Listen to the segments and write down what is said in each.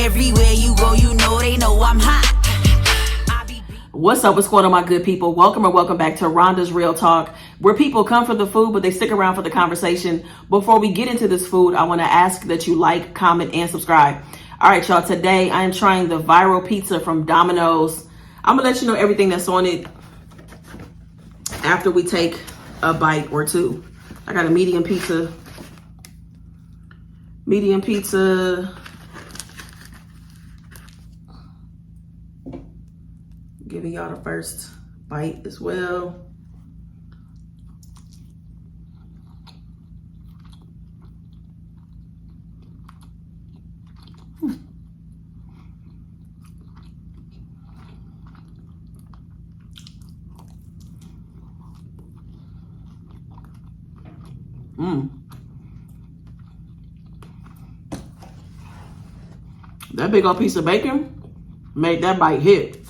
Everywhere you go, you know they know I'm hot. What's up? What's going on, my good people? Welcome or welcome back to Rhonda's Real Talk, where people come for the food, but they stick around for the conversation. Before we get into this food, I want to ask that you like, comment, and subscribe. All right, y'all. Today, I am trying the viral pizza from Domino's. I'm going to let you know everything that's on it after we take a bite or two. I got a medium pizza. Giving y'all the first bite as well. That big old piece of bacon made that bite hit.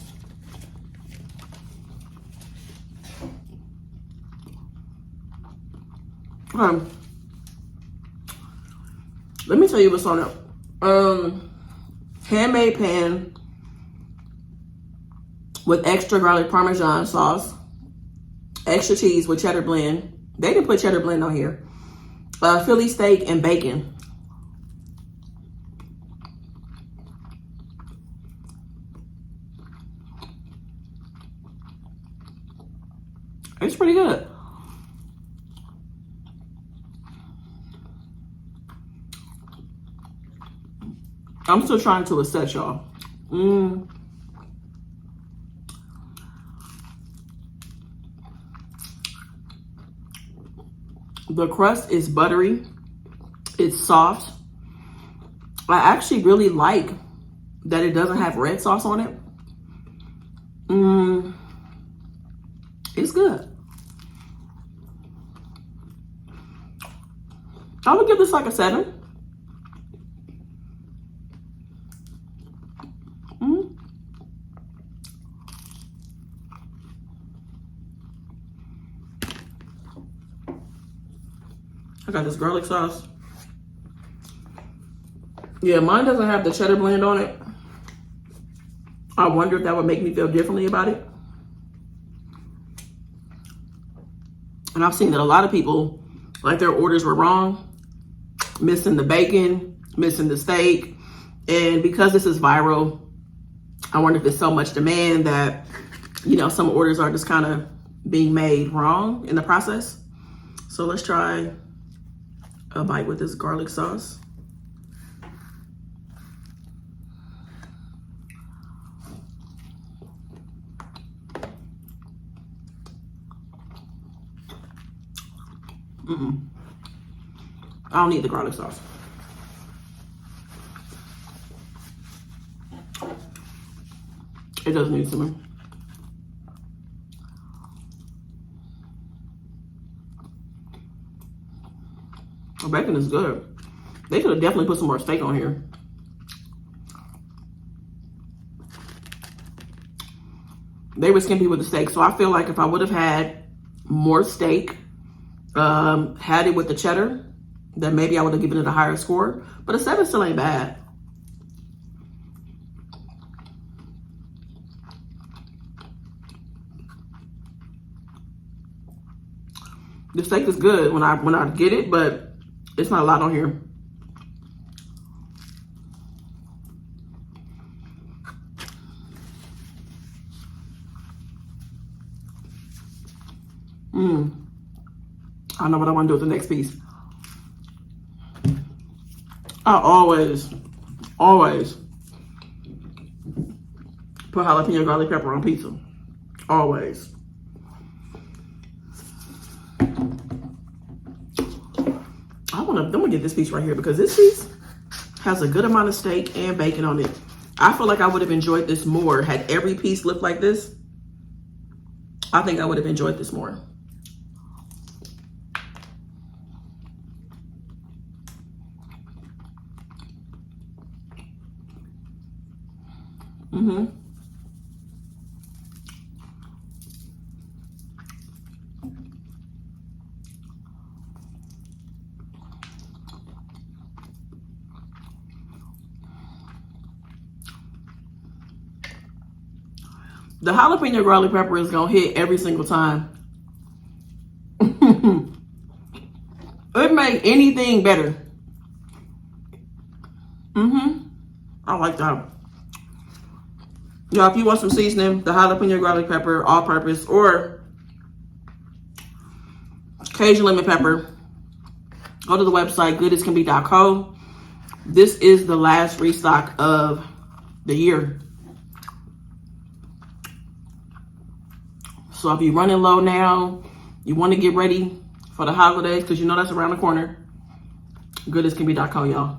Let me tell you what's on it. Handmade pan with extra garlic Parmesan sauce, extra cheese with cheddar blend. They didn't put cheddar blend on here. Philly steak and bacon. It's pretty good. I'm still trying to assess y'all. The crust is buttery. It's soft. I actually really like that it doesn't have red sauce on it. It's good. I would give this like a 7. I got this garlic sauce. Yeah, mine doesn't have the cheddar blend on it. I wonder if that would make me feel differently about it. And I've seen that a lot of people, like, their orders were wrong, missing the bacon, missing the steak. And because this is viral, I wonder if there's so much demand that, you know, some orders are just kind of being made wrong in the process. So let's try a bite with this garlic sauce. I don't need the garlic sauce. It doesn't need some. The bacon is good. They could have definitely put some more steak on here. They were skimpy with the steak, so I feel like if I would have had more steak, had it with the cheddar, then maybe I would have given it a higher score. But a 7 still ain't bad. The steak is good when I get it, but it's not a lot on here. I know what I want to do with the next piece. I always put jalapeno garlic pepper on pizza. Always. I'm gonna get this piece right here because this piece has a good amount of steak and bacon on it. I feel like I would have enjoyed this more had every piece looked like this. I think I would have enjoyed this more. The jalapeno garlic pepper is gonna hit every single time. It make anything better. I like that. Y'all, if you want some seasoning, the jalapeno garlic pepper, all purpose, or Cajun lemon pepper, go to the website, goodascanbe.co. This is the last restock of the year. So if you're running low now, you want to get ready for the holidays, because you know that's around the corner, goodascanbe.co, y'all.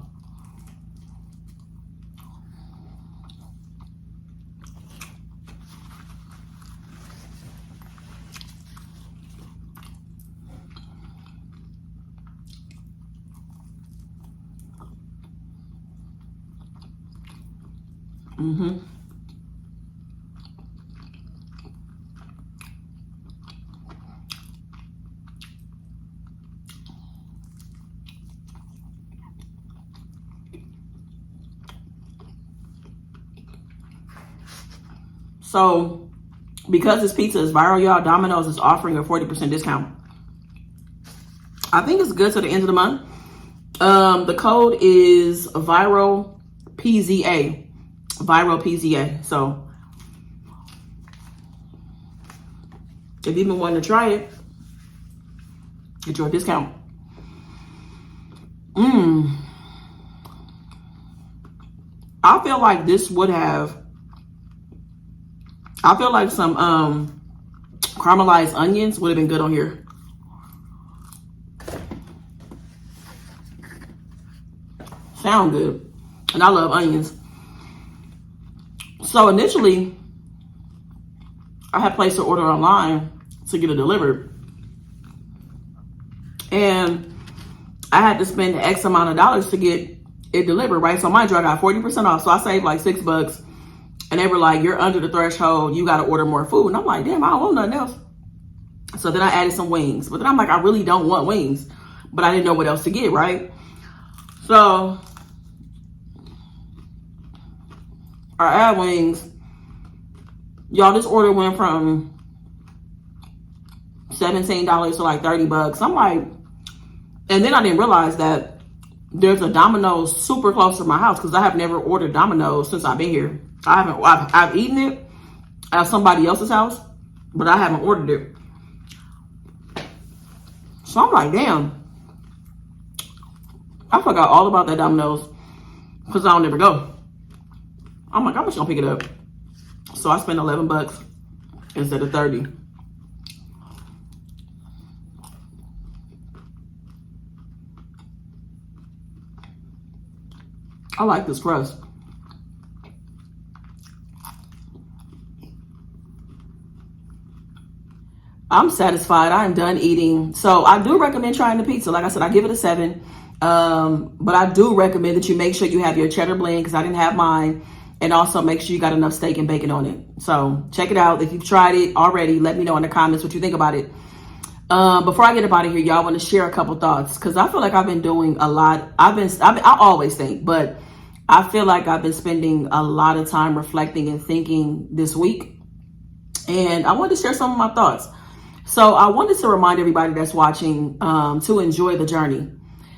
So, because this pizza is viral, y'all, Domino's is offering a 40% discount. I think it's good to the end of the month. The code is viral PZA. Viral PZA. So, if you've been wanting to try it, get your discount. I feel like this would have, I feel like some caramelized onions would have been good on here. Sound good. And I love onions. So initially, I had placed an order online to get it delivered. And I had to spend X amount of dollars to get it delivered, right? So mind you, I got 40% off. So I saved like $6. And they were like, you're under the threshold. You got to order more food. And I'm like, damn, I don't want nothing else. So then I added some wings. But then I'm like, I really don't want wings. But I didn't know what else to get, right? So I add wings. Y'all, this order went from $17 to like $30. I'm like, and then I didn't realize that there's a Domino's super close to my house, because I have never ordered Domino's since I've been here. I've eaten it at somebody else's house, but I haven't ordered it. So I'm like, damn, I forgot all about that Domino's, because I don't ever go. I'm like, I'm just gonna pick it up. So I spent $11 instead of 30. I like this crust. I'm satisfied. I am done eating. So I do recommend trying the pizza. Like I said, I give it a 7. But I do recommend that you make sure you have your cheddar blend, because I didn't have mine. And also make sure you got enough steak and bacon on it. So check it out. If you've tried it already, let me know in the comments what you think about it. Before I get up out of here, y'all, want to share a couple thoughts, because I feel like I've been doing a lot. I always think, but I feel like I've been spending a lot of time reflecting and thinking this week. And I wanted to share some of my thoughts. So I wanted to remind everybody that's watching to enjoy the journey.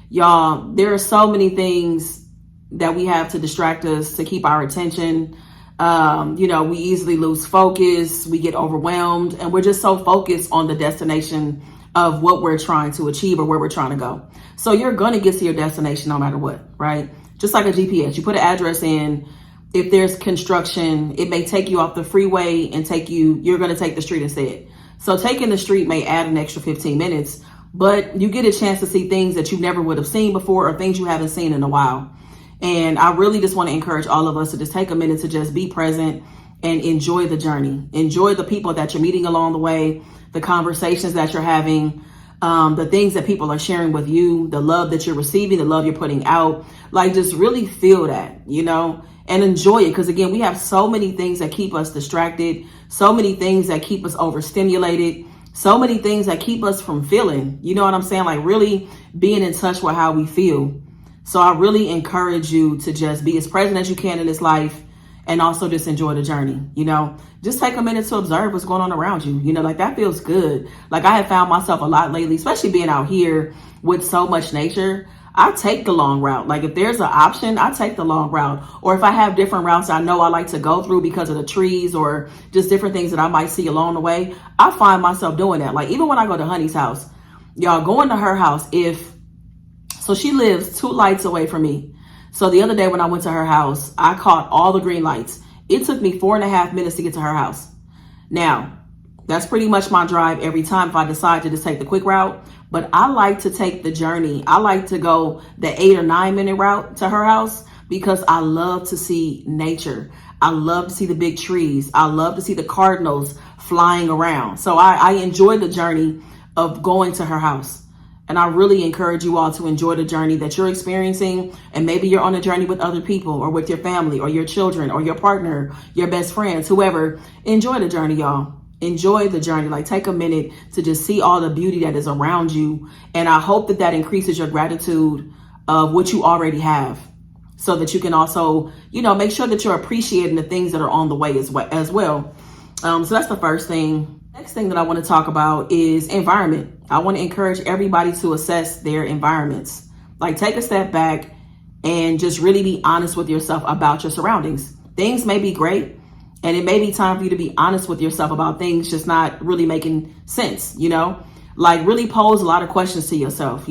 Y'all, there are so many things that we have to distract us, to keep our attention. We easily lose focus, we get overwhelmed, and we're just so focused on the destination of what we're trying to achieve or where we're trying to go. So you're going to get to your destination no matter what, right? Just like a GPS, you put an address in. If there's construction, it may take you off the freeway and you're going to take the street instead. So taking the street may add an extra 15 minutes, but you get a chance to see things that you never would have seen before, or things you haven't seen in a while. And I really just want to encourage all of us to just take a minute to just be present and enjoy the journey. Enjoy the people that you're meeting along the way, the conversations that you're having, the things that people are sharing with you, the love that you're receiving, the love you're putting out. Like, just really feel that, and enjoy it. Because again, we have so many things that keep us distracted, so many things that keep us overstimulated, so many things that keep us from feeling, you know what I'm saying? Like, really being in touch with how we feel. So I really encourage you to just be as present as you can in this life and also just enjoy the journey. Just take a minute to observe what's going on around you. Like that feels good. Like I have found myself a lot lately, especially being out here with so much nature. I take the long route. Like if there's an option, I take the long route. Or if I have different routes I know I like to go through because of the trees or just different things that I might see along the way, I find myself doing that. Like even when I go to Honey's house, y'all, going to her house, so she lives 2 lights away from me. So the other day when I went to her house, I caught all the green lights. It took me 4.5 minutes to get to her house. Now, that's pretty much my drive every time if I decide to just take the quick route. But I like to take the journey. I like to go the 8 or 9 minute route to her house because I love to see nature. I love to see the big trees. I love to see the cardinals flying around. So I enjoy the journey of going to her house. And I really encourage you all to enjoy the journey that you're experiencing. And maybe you're on a journey with other people or with your family or your children or your partner, your best friends, whoever. Enjoy the journey, y'all. Enjoy the journey. Like take a minute to just see all the beauty that is around you. And I hope that increases your gratitude of what you already have so that you can also, make sure that you're appreciating the things that are on the way as well. So that's the first thing. Next thing that I want to talk about is environment. I want to encourage everybody to assess their environments. Like take a step back and just really be honest with yourself about your surroundings. Things may be great, and it may be time for you to be honest with yourself about things just not really making sense, like really pose a lot of questions to yourself,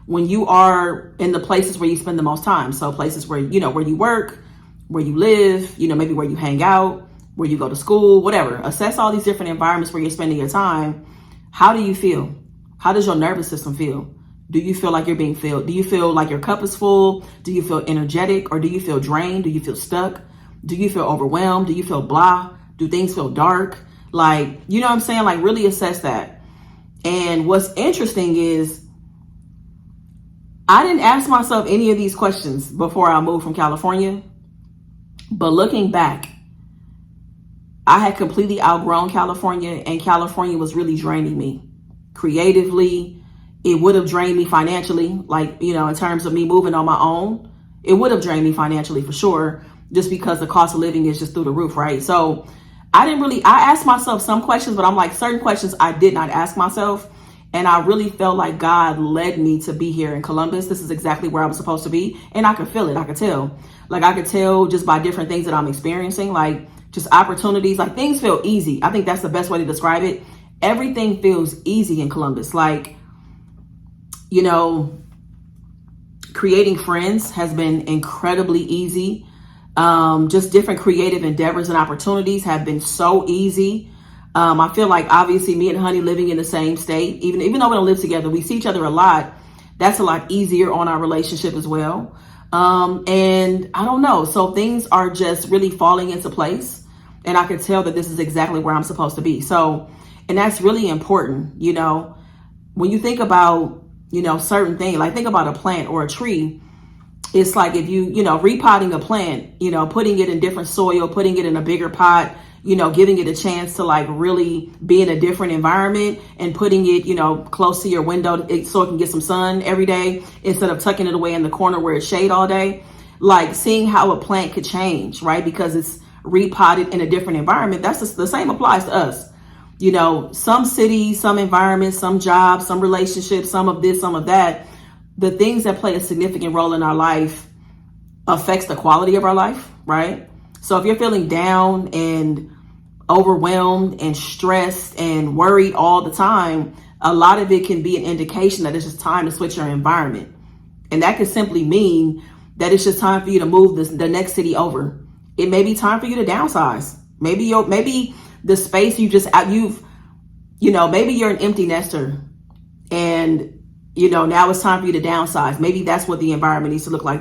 when you are in the places where you spend the most time. So places where, where you work, where you live, maybe where you hang out, where you go to school, whatever. Assess all these different environments where you're spending your time. How do you feel? How does your nervous system feel? Do you feel like you're being filled? Do you feel like your cup is full? Do you feel energetic, or do you feel drained? Do you feel stuck? Do you feel overwhelmed? Do you feel blah? Do things feel dark? Like, you know what I'm saying? Like really assess that. And what's interesting is I didn't ask myself any of these questions before I moved from California. But looking back, I had completely outgrown California, and California was really draining me creatively. It would have drained me financially, like, in terms of me moving on my own. It would have drained me financially for sure, just because the cost of living is just through the roof, right? So I asked myself some questions, but I'm like, certain questions I did not ask myself. And I really felt like God led me to be here in Columbus. This is exactly where I was supposed to be. And I could feel it. I could tell. Like I could tell just by different things that I'm experiencing, like just opportunities, like things feel easy. I think that's the best way to describe it. Everything feels easy in Columbus. Like, creating friends has been incredibly easy. Just different creative endeavors and opportunities have been so easy. I feel like obviously me and Honey living in the same state, even though we don't live together, we see each other a lot. That's a lot easier on our relationship as well. And I don't know. So things are just really falling into place. And I can tell that this is exactly where I'm supposed to be. So, and that's really important. When you think about, certain things, like think about a plant or a tree. It's like if you, repotting a plant, putting it in different soil, putting it in a bigger pot, giving it a chance to like really be in a different environment and putting it, close to your window so it can get some sun every day instead of tucking it away in the corner where it's shade all day. Like seeing how a plant could change, right? Because it's repotted in a different environment. That's just, the same applies to us. Some cities, some environments, some jobs, some relationships, some of this, some of that. The things that play a significant role in our life affects the quality of our life, right? So if you're feeling down and overwhelmed and stressed and worried all the time, a lot of it can be an indication that it's just time to switch your environment. And that could simply mean that it's just time for you to move the next city over. It may be time for you to downsize. Maybe the space maybe you're an empty nester and, now it's time for you to downsize. Maybe that's what the environment needs to look like.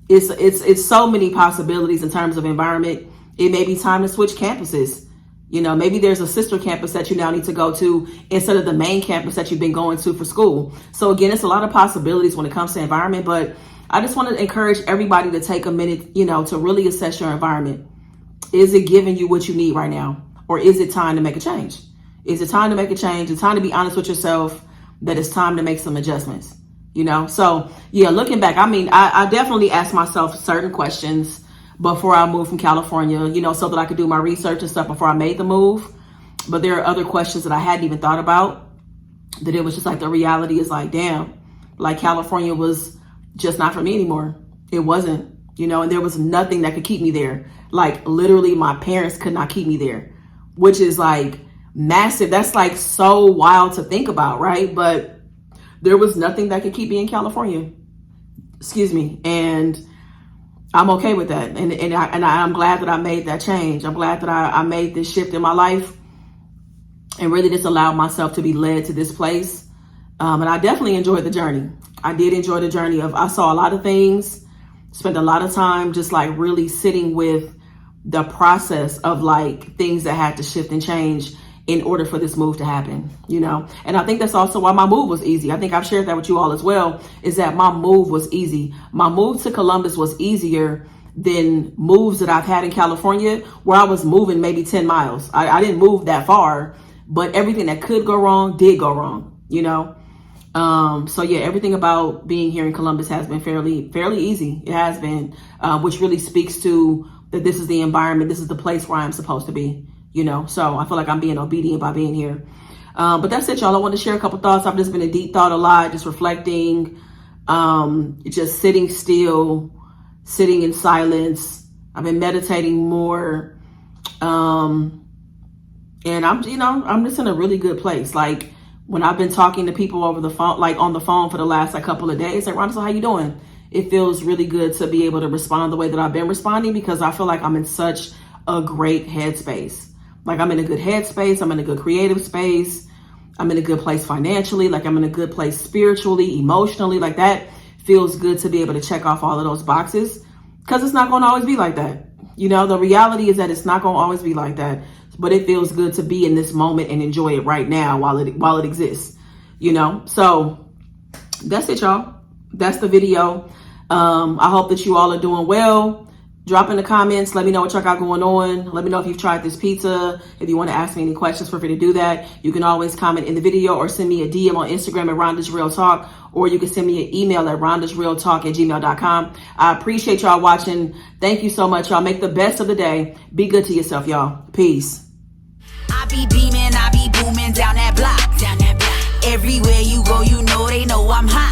It's so many possibilities in terms of environment. It may be time to switch campuses. Maybe there's a sister campus that you now need to go to instead of the main campus that you've been going to for school. So again, it's a lot of possibilities when it comes to environment, but I just want to encourage everybody to take a minute, to really assess your environment. Is it giving you what you need right now? Or is it time to make a change? Is it time to make a change? It's time to be honest with yourself that it's time to make some adjustments, So yeah, looking back, I definitely asked myself certain questions. before I moved from California, you know, so that I could do my research and stuff before I made the move. But there are other questions that I hadn't even thought about, that it was just like, the reality is like, damn, like California was just not for me anymore. It wasn't, you know, and there was nothing that could keep me there. Like literally my parents could not keep me there, which is like massive. That's like so wild to think about, right? But there was nothing that could keep me in California. Excuse me. And I'm okay with that. And I'm glad that I made that change. I'm glad that I made this shift in my life and really just allowed myself to be led to this place. And I definitely enjoyed the journey. I did enjoy the journey of, I saw a lot of things, spent a lot of time just like really sitting with the process of like things that had to shift and change in order for this move to happen, you know? And I think that's also why my move was easy. I think I've shared that with you all as well, is that my move was easy. My move to Columbus was easier than moves that I've had in California, where I was moving maybe 10 miles. I didn't move that far, but everything that could go wrong did go wrong, you know? So yeah, everything about being here in Columbus has been fairly easy. It has been, which really speaks to that this is the environment, this is the place where I'm supposed to be, you know? So I feel like I'm being obedient by being here. But that's it, y'all. I want to share a couple thoughts. I've just been in deep thought a lot, just reflecting, just sitting still, sitting in silence. I've been meditating more. And I'm just in a really good place. Like when I've been talking to people over the phone, like on the phone for the last like couple of days, like, Rhonda, so how you doing? It feels really good to be able to respond the way that I've been responding, because I feel like I'm in such a great headspace. Like I'm in a good headspace. I'm in a good creative space. I'm in a good place financially. Like I'm in a good place spiritually, emotionally. Like that feels good to be able to check off all of those boxes, because it's not going to always be like that. You know, the reality is that it's not going to always be like that, but it feels good to be in this moment and enjoy it right now while it exists, you know? So that's it, y'all. That's the video. I hope that you all are doing well. Drop in the comments. Let me know what y'all got going on. Let me know if you've tried this pizza. If you want to ask me any questions, feel free to do that. You can always comment in the video or send me a DM on Instagram at Rhonda's Real Talk, or you can send me an email at rhondasrealtalk@gmail.com. I appreciate y'all watching. Thank you so much, y'all. Make the best of the day. Be good to yourself, y'all. Peace. I be beaming, I be booming down that block. Everywhere you go, you know they know I'm hot.